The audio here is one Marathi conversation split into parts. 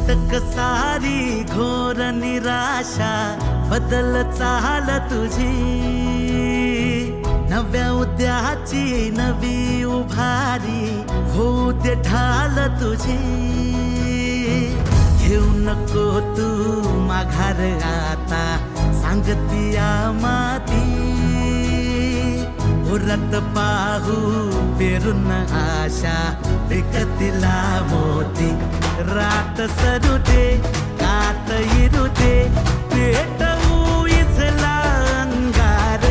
अटक सारी घोर निराशा बदल चाल तुझी, नव्या उद्याची नवी उभारी होऊ दे ढाल तुझी. घेऊ नको तू माघार आता सांगतिया माती, उरत पाहू पेरून आशा विकतिला मोती. रात सरू दे कात इरू दे पेटवू इथला अंगार,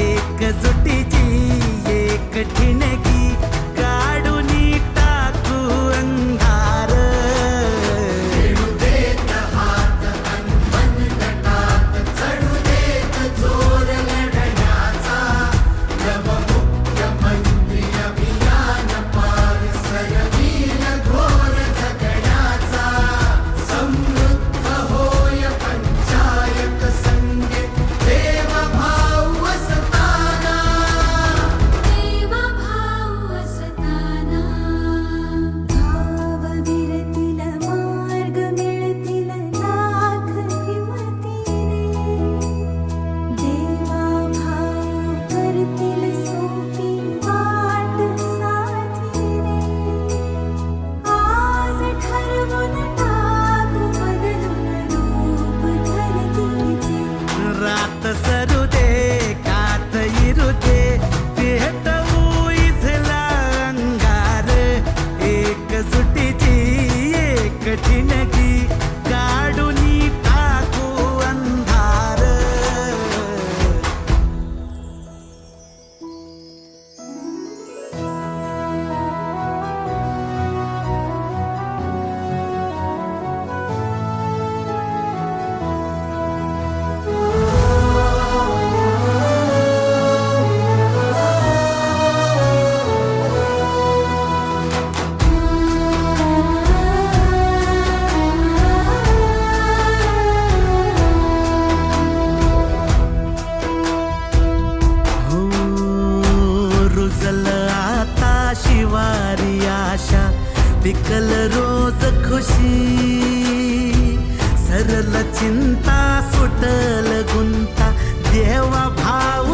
एकजुटीची एक ठिणगी काढून टाकू अंधार. खेळू देत हात अनमन तटात, चढू देत जोर लढण्याचा. नवमुख्यमंत्री अभियान पार सरवील घोर झगड्याचा. समृद्ध होय पंचायत संगीत देवभाव असताना. देवभाव असताना. भावविरतील मार्ग मिळतील लाख हिमतीने. देवाभाव करतील सोपी वाट साथीने. आज ठरवून टाकू बदलून रूप धरतीचे. रात सरू दे कात इरू दे पेटवू इथला अंगार, एकजुटीची एक ठिणगी काढून टाकू अंधार. हो रुजल आता शिवारी आशा, पिकल रोज खुशी. सरल चिंता सुटल गुंता देवा भाव